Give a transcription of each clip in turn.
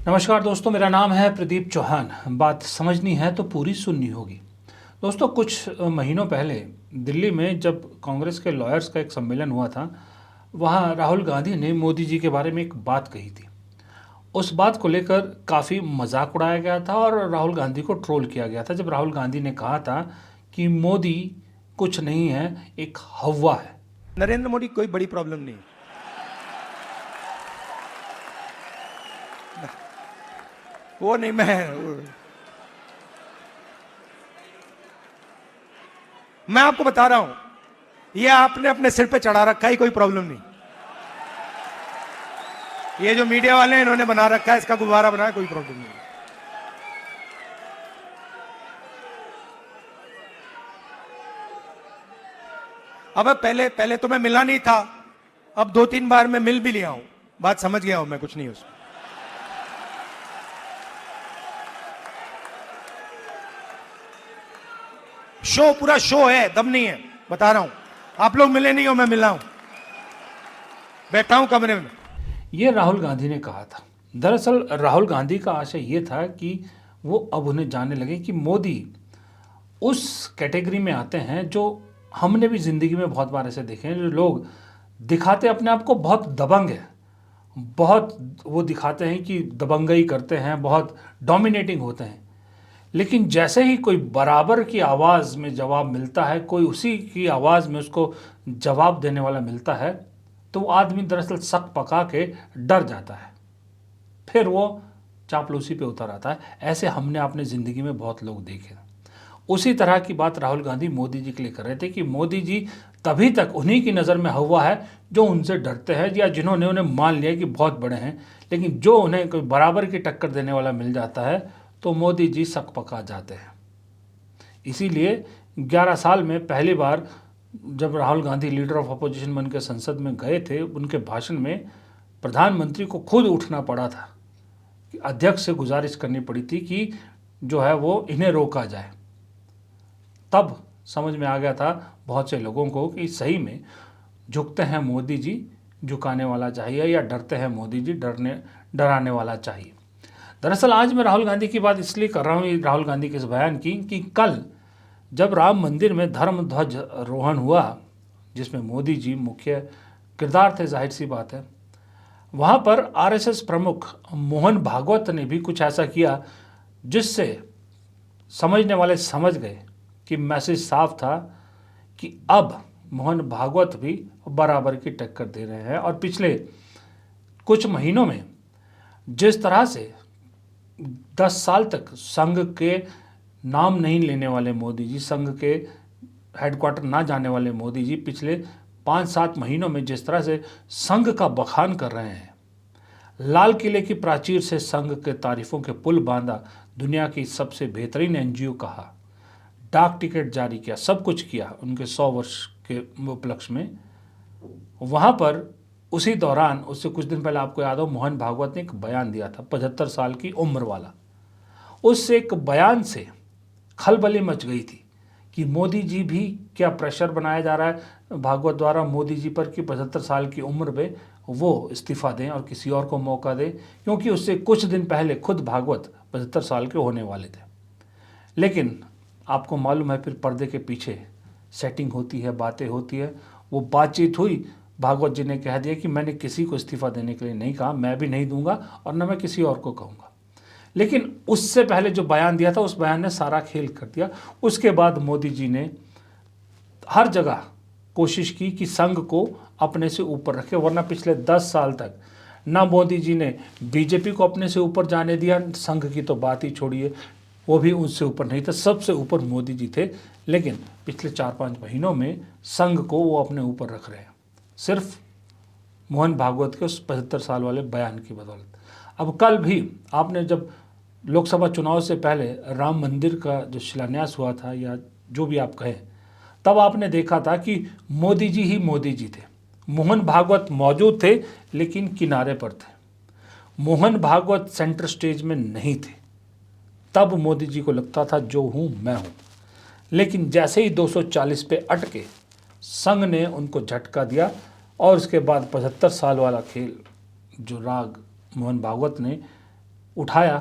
नमस्कार दोस्तों, मेरा नाम है प्रदीप चौहान। बात समझनी है तो पूरी सुननी होगी। दोस्तों, कुछ महीनों पहले दिल्ली में जब कांग्रेस के लॉयर्स का एक सम्मेलन हुआ था, वहाँ राहुल गांधी ने मोदी जी के बारे में एक बात कही थी। उस बात को लेकर काफ़ी मजाक उड़ाया गया था और राहुल गांधी को ट्रोल किया गया था, जब राहुल गांधी ने कहा था कि मोदी कुछ नहीं है, एक हवा है। नरेंद्र मोदी कोई बड़ी प्रॉब्लम नहीं। वो नहीं, मैं आपको बता रहा हूं, ये आपने अपने सिर पे चढ़ा रखा है, कोई प्रॉब्लम नहीं। ये जो मीडिया वाले हैं इन्होंने बना रखा है, इसका गुब्बारा बनाया, कोई प्रॉब्लम नहीं। अब पहले पहले तो मैं मिला नहीं था, अब 2-3 बार मैं मिल भी लिया हूं, बात समझ गया हूं मैं, कुछ नहीं उसमें। शो पूरा शो है, दम नहीं है, बता रहा हूं। आप लोग मिले नहीं हो, मैं मिला हूं, बैठा हूं कमरे में। ये राहुल गांधी ने कहा था। दरअसल राहुल गांधी का आशय ये था कि वो अब उन्हें जानने लगे कि मोदी उस कैटेगरी में आते हैं जो हमने भी ज़िंदगी में बहुत बार ऐसे देखे हैं, जो लोग दिखाते अपने आप को बहुत दबंग है, बहुत वो दिखाते हैं कि दबंगई करते हैं, बहुत डोमिनेटिंग होते हैं। लेकिन जैसे ही कोई बराबर की आवाज़ में जवाब मिलता है, कोई उसी की आवाज़ में उसको जवाब देने वाला मिलता है, तो वो आदमी दरअसल सक पका के डर जाता है, फिर वो चापलूसी पे उतर आता है। ऐसे हमने अपने ज़िंदगी में बहुत लोग देखे। उसी तरह की बात राहुल गांधी मोदी जी के लिए कर रहे थे कि मोदी जी तभी तक उन्हीं की नज़र में हवा है जो उनसे डरते हैं या जिन्होंने उन्हें मान लिया कि बहुत बड़े हैं। लेकिन जो उन्हें कोई बराबर की टक्कर देने वाला मिल जाता है तो मोदी जी सक पका जाते हैं। इसीलिए 11 साल में पहली बार जब Rahul Gandhi leader of opposition बन के संसद में गए थे, उनके भाषण में प्रधानमंत्री को खुद उठना पड़ा था कि अध्यक्ष से गुजारिश करनी पड़ी थी कि जो है वो इन्हें रोका जाए। तब समझ में आ गया था बहुत से लोगों को कि सही में झुकते हैं मोदी जी, झुकाने वाला चाहिए, या डरते हैं मोदी जी, डराने वाला चाहिए। दरअसल आज मैं राहुल गांधी की बात इसलिए कर रहा हूँ, राहुल गांधी के इस बयान की, कि कल जब राम मंदिर में धर्म ध्वज रोहण हुआ, जिसमें मोदी जी मुख्य किरदार थे, जाहिर सी बात है, वहाँ पर आरएसएस प्रमुख मोहन भागवत ने भी कुछ ऐसा किया जिससे समझने वाले समझ गए कि मैसेज साफ था कि अब मोहन भागवत भी बराबर की टक्कर दे रहे हैं। और पिछले कुछ महीनों में जिस तरह से 10 साल तक संघ के नाम नहीं लेने वाले मोदी जी, संघ के हेडक्वार्टर ना जाने वाले मोदी जी, पिछले 5-7 महीनों में जिस तरह से संघ का बखान कर रहे हैं, लाल किले की प्राचीर से संघ के तारीफों के पुल बांधा, दुनिया की सबसे बेहतरीन एनजीओ कहा, डाक टिकट जारी किया, सब कुछ किया उनके 100 वर्ष के उपलक्ष्य में। वहाँ पर उसी दौरान, उससे कुछ दिन पहले आपको याद हो, मोहन भागवत ने एक बयान दिया था 75 साल की उम्र वाला। उस एक बयान से खलबली मच गई थी कि मोदी जी भी, क्या प्रेशर बनाया जा रहा है भागवत द्वारा मोदी जी पर कि 75 साल की उम्र में वो इस्तीफ़ा दें और किसी और को मौका दें, क्योंकि उससे कुछ दिन पहले खुद भागवत 75 साल के होने वाले थे। लेकिन आपको मालूम है, फिर पर्दे के पीछे सेटिंग होती है, बातें होती है। वो बातचीत हुई, भागवत जी ने कह दिया कि मैंने किसी को इस्तीफ़ा देने के लिए नहीं कहा, मैं भी नहीं दूंगा और न मैं किसी और को कहूँगा। लेकिन उससे पहले जो बयान दिया था, उस बयान ने सारा खेल कर दिया। उसके बाद मोदी जी ने हर जगह कोशिश की कि संघ को अपने से ऊपर रखे, वरना पिछले 10 साल तक ना मोदी जी ने बीजेपी को अपने से ऊपर जाने दिया, संघ की तो बात ही छोड़िए, वो भी उससे ऊपर नहीं था, सबसे ऊपर मोदी जी थे। लेकिन पिछले 4-5 महीनों में संघ को वो अपने ऊपर रख रहे हैं, सिर्फ मोहन भागवत के उस 75 साल वाले बयान की बदौलत। अब कल भी आपने, जब लोकसभा चुनाव से पहले राम मंदिर का जो शिलान्यास हुआ था, या जो भी आप कहें, तब आपने देखा था कि मोदी जी ही मोदी जी थे। मोहन भागवत मौजूद थे लेकिन किनारे पर थे। मोहन भागवत सेंटर स्टेज में नहीं थे। तब मोदी जी को लगता था जो हूँ मैं हूँ। लेकिन जैसे ही 240 पे अटके, संघ ने उनको झटका दिया और उसके बाद 75 साल वाला खेल जो राग मोहन भागवत ने उठाया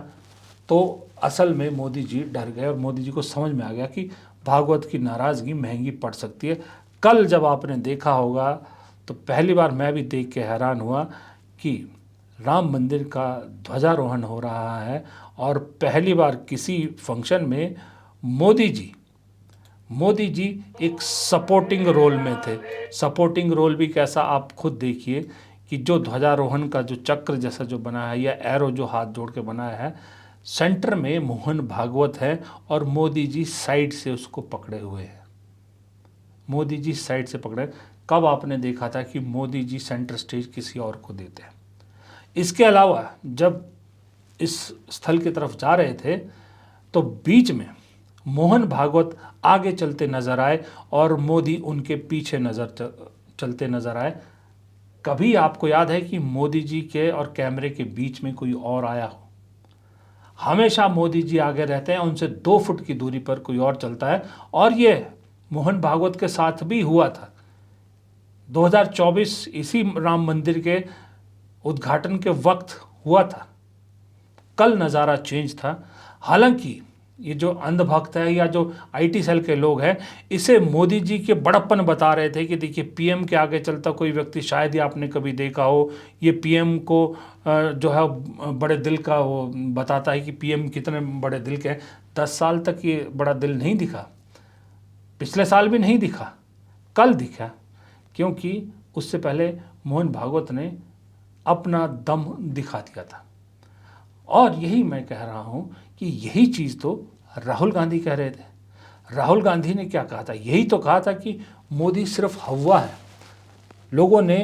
तो असल में मोदी जी डर गए और मोदी जी को समझ में आ गया कि भागवत की नाराज़गी महंगी पड़ सकती है। कल जब आपने देखा होगा तो पहली बार मैं भी देख के हैरान हुआ कि राम मंदिर का ध्वजारोहण हो रहा है और पहली बार किसी फंक्शन में मोदी जी एक सपोर्टिंग रोल में थे। सपोर्टिंग रोल भी कैसा, आप खुद देखिए कि जो ध्वजारोहण का जो चक्र जैसा जो बना है या एरो जो हाथ जोड़ के बनाया है, सेंटर में मोहन भागवत है और मोदी जी साइड से उसको पकड़े हुए हैं। मोदी जी साइड से पकड़े। कब आपने देखा था कि मोदी जी सेंटर स्टेज किसी और को देते हैं? इसके अलावा जब इस स्थल की तरफ जा रहे थे तो बीच में मोहन भागवत आगे चलते नजर आए और मोदी उनके पीछे चलते नजर आए। कभी आपको याद है कि मोदी जी के और कैमरे के बीच में कोई और आया हो? हमेशा मोदी जी आगे रहते हैं, उनसे 2 फुट की दूरी पर कोई और चलता है। और ये मोहन भागवत के साथ भी हुआ था 2024 इसी राम मंदिर के उद्घाटन के वक्त हुआ था। कल नज़ारा चेंज था। हालांकि ये जो अंधभक्त है या जो आईटी सेल के लोग हैं, इसे मोदी जी के बड़प्पन बता रहे थे कि देखिए पीएम के आगे चलता कोई व्यक्ति, शायद ही आपने कभी देखा हो, ये पीएम को जो है बड़े दिल का वो बताता है कि पीएम कितने बड़े दिल के हैं। 10 साल तक ये बड़ा दिल नहीं दिखा, पिछले साल भी नहीं दिखा, कल दिखा, क्योंकि उससे पहले मोहन भागवत ने अपना दम दिखा दिया था। और यही मैं कह रहा हूँ कि यही चीज़ तो राहुल गांधी कह रहे थे। राहुल गांधी ने क्या कहा था? यही तो कहा था कि मोदी सिर्फ हवा है, लोगों ने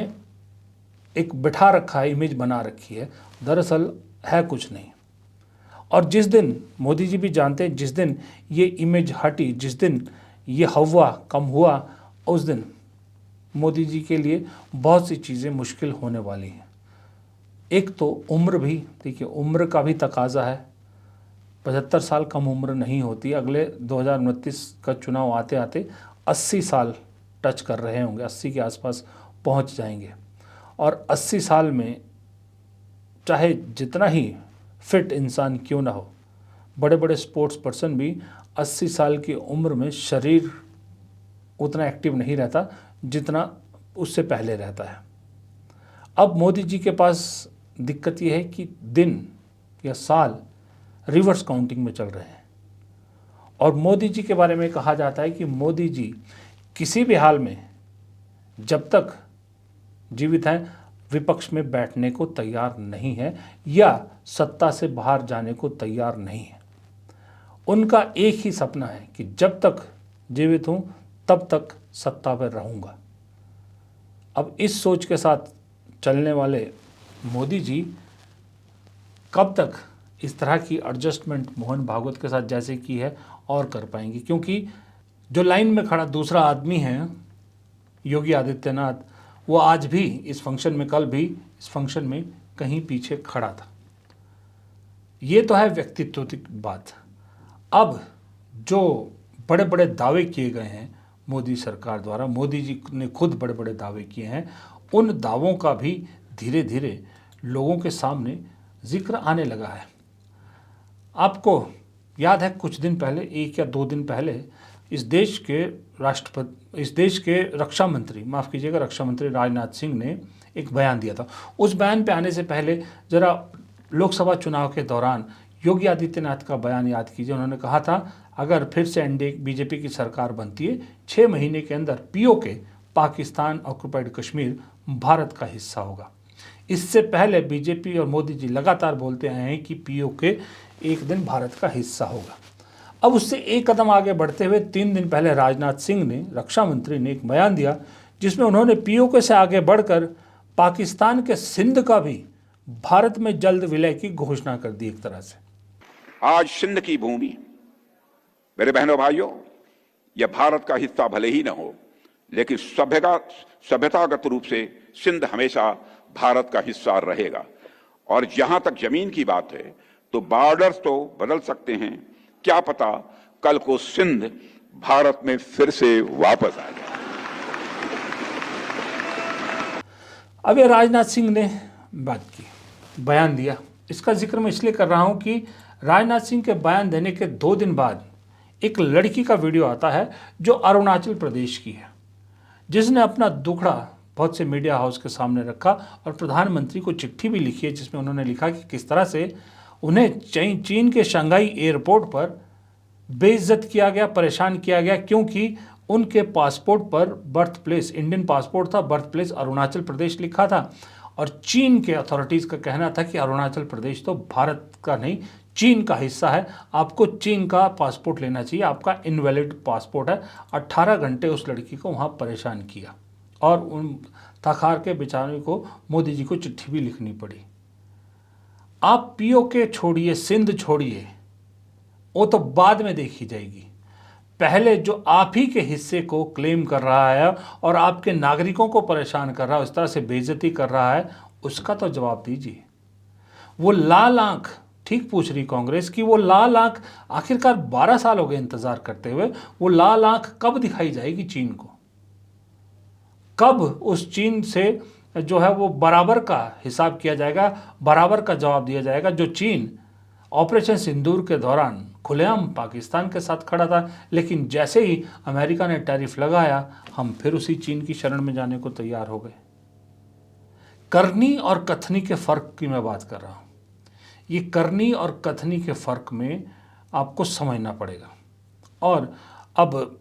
एक बिठा रखा है, इमेज बना रखी है, दरअसल है कुछ नहीं। और जिस दिन मोदी जी भी जानते हैं, जिस दिन ये इमेज हटी, जिस दिन ये हवा कम हुआ, उस दिन मोदी जी के लिए बहुत सी चीज़ें मुश्किल होने वाली हैं। एक तो उम्र भी, देखिए उम्र का भी तकाजा है। 75 साल कम उम्र नहीं होती। अगले 2029 का चुनाव आते आते 80 साल टच कर रहे होंगे, 80 के आसपास पहुंच जाएंगे। और 80 साल में चाहे जितना ही फिट इंसान क्यों ना हो, बड़े बड़े स्पोर्ट्स पर्सन भी 80 साल की उम्र में शरीर उतना एक्टिव नहीं रहता जितना उससे पहले रहता है। अब मोदी जी के पास दिक्कत यह है कि दिन या साल रिवर्स काउंटिंग में चल रहे हैं। और मोदी जी के बारे में कहा जाता है कि मोदी जी किसी भी हाल में जब तक जीवित हैं विपक्ष में बैठने को तैयार नहीं है या सत्ता से बाहर जाने को तैयार नहीं है। उनका एक ही सपना है कि जब तक जीवित हूं तब तक सत्ता पर रहूंगा। अब इस सोच के साथ चलने वाले मोदी जी कब तक इस तरह की एडजस्टमेंट मोहन भागवत के साथ जैसे की है और कर पाएंगे? क्योंकि जो लाइन में खड़ा दूसरा आदमी है योगी आदित्यनाथ, वो आज भी इस फंक्शन में, कल भी इस फंक्शन में कहीं पीछे खड़ा था। ये तो है व्यक्तित्व की बात। अब जो बड़े बड़े दावे किए गए हैं मोदी सरकार द्वारा, मोदी जी ने खुद बड़े बड़े दावे किए हैं, उन दावों का भी धीरे धीरे लोगों के सामने जिक्र आने लगा है। आपको याद है कुछ दिन पहले, 1 या 2 दिन पहले, इस देश के रक्षा मंत्री, माफ़ कीजिएगा, रक्षा मंत्री राजनाथ सिंह ने एक बयान दिया था। उस बयान पे आने से पहले ज़रा लोकसभा चुनाव के दौरान योगी आदित्यनाथ का बयान याद कीजिए। उन्होंने कहा था अगर फिर से एनडीए बीजेपी की सरकार बनती है, 6 महीने के अंदर पीओके, पाकिस्तान ऑक्युपाइड कश्मीर, भारत का हिस्सा होगा। इससे पहले बीजेपी और मोदी जी लगातार बोलते आए हैं कि पीओके एक दिन भारत का हिस्सा होगा। अब उससे एक कदम आगे बढ़ते हुए 3 दिन पहले राजनाथ सिंह ने, रक्षा मंत्री ने, एक बयान दिया जिसमें उन्होंने पीओके से आगे बढ़कर पाकिस्तान के सिंध का भी भारत में जल्द विलय की घोषणा कर दी। एक तरह से आज सिंध की भूमि, मेरे बहनों भाइयों, यह भारत का हिस्सा भले ही न हो, लेकिन सभ्यतागत रूप से सिंध हमेशा भारत का हिस्सा रहेगा। और जहां तक जमीन की बात है तो बॉर्डर्स तो बदल सकते हैं, क्या पता कल को सिंध भारत में फिर से वापस आ जाए। अब ये राजनाथ सिंह ने बात की, बयान दिया इसका जिक्र मैं इसलिए कर रहा हूं कि राजनाथ सिंह के बयान देने के 2 दिन बाद एक लड़की का वीडियो आता है जो अरुणाचल प्रदेश की है, जिसने अपना दुखड़ा बहुत से मीडिया हाउस के सामने रखा और प्रधानमंत्री को चिट्ठी भी लिखी है, जिसमें उन्होंने लिखा कि किस तरह से उन्हें चीन के शंघाई एयरपोर्ट पर बेइज्जत किया गया, परेशान किया गया, क्योंकि उनके पासपोर्ट पर बर्थ प्लेस इंडियन पासपोर्ट था, बर्थ प्लेस अरुणाचल प्रदेश लिखा था और चीन के अथॉरिटीज़ का कहना था कि अरुणाचल प्रदेश तो भारत का नहीं, चीन का हिस्सा है, आपको चीन का पासपोर्ट लेना चाहिए, आपका इनवैलिड पासपोर्ट है। 18 घंटे उस लड़की को वहाँ परेशान किया और उन तखार के बेचारे को मोदी जी को चिट्ठी भी लिखनी पड़ी। आप पीओके छोड़िए, सिंध छोड़िए, वो तो बाद में देखी जाएगी। पहले जो आप ही के हिस्से को क्लेम कर रहा है और आपके नागरिकों को परेशान कर रहा है, उस तरह से बेइज्जती कर रहा है, उसका तो जवाब दीजिए। वो लाल आंख, ठीक पूछ रही कांग्रेस कि वो लाल आंख आखिरकार 12 साल हो गए इंतजार करते हुए, वो लाल आंख कब दिखाई जाएगी चीन को? कब उस चीन से जो है वो बराबर का हिसाब किया जाएगा, बराबर का जवाब दिया जाएगा, जो चीन ऑपरेशन सिंदूर के दौरान खुलेआम पाकिस्तान के साथ खड़ा था, लेकिन जैसे ही अमेरिका ने टैरिफ लगाया, हम फिर उसी चीन की शरण में जाने को तैयार हो गए। करनी और कथनी के फ़र्क की मैं बात कर रहा हूँ। ये करनी और कथनी के फ़र्क में आपको समझना पड़ेगा। और अब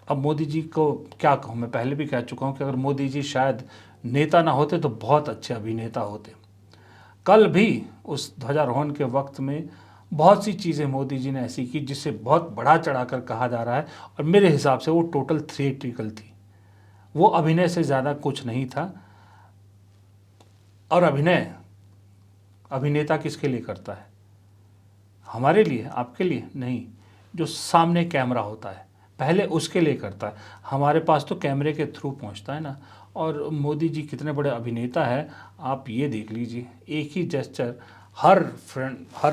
मोदी जी को क्या कहूँ, मैं पहले भी कह चुका हूँ कि अगर मोदी जी शायद नेता ना होते तो बहुत अच्छे अभिनेता होते। कल भी उस ध्वजारोहण के वक्त में बहुत सी चीज़ें मोदी जी ने ऐसी की जिससे बहुत बढ़ा चढ़ाकर कहा जा रहा है, और मेरे हिसाब से वो टोटल थिएट्रिकल थी, वो अभिनय से ज़्यादा कुछ नहीं था। और अभिनेता किसके लिए करता है? हमारे लिए, आपके लिए नहीं। जो सामने कैमरा होता है पहले उसके लिए करता है। हमारे पास तो कैमरे के थ्रू पहुंचता है ना। और मोदी जी कितने बड़े अभिनेता है, आप ये देख लीजिए, एक ही जेस्चर हर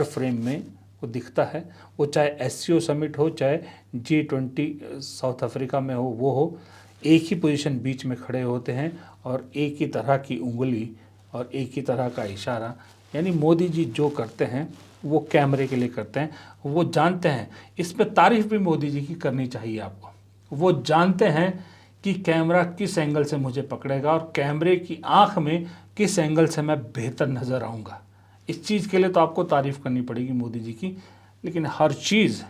फ्रेम में वो दिखता है। वो चाहे एससीओ समिट हो, चाहे G20 साउथ अफ्रीका में हो, वो हो, एक ही पोजीशन बीच में खड़े होते हैं और एक ही तरह की उंगली और एक ही तरह का इशारा। यानी मोदी जी जो करते हैं वो कैमरे के लिए करते हैं। वो जानते हैं, इस पे तारीफ भी मोदी जी की करनी चाहिए आपको। वो जानते हैं कि कैमरा किस एंगल से मुझे पकड़ेगा और कैमरे की आंख में किस एंगल से मैं बेहतर नज़र आऊँगा। इस चीज़ के लिए तो आपको तारीफ़ करनी पड़ेगी मोदी जी की। लेकिन हर चीज़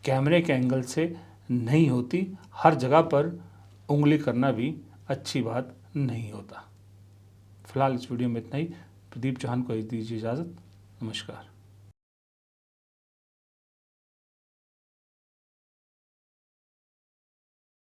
कैमरे के एंगल से नहीं होती, हर जगह पर उंगली करना भी अच्छी बात नहीं होता। फिलहाल इस वीडियो में इतना ही। प्रदीप चौहान को दीजिए इजाज़त। नमस्कार।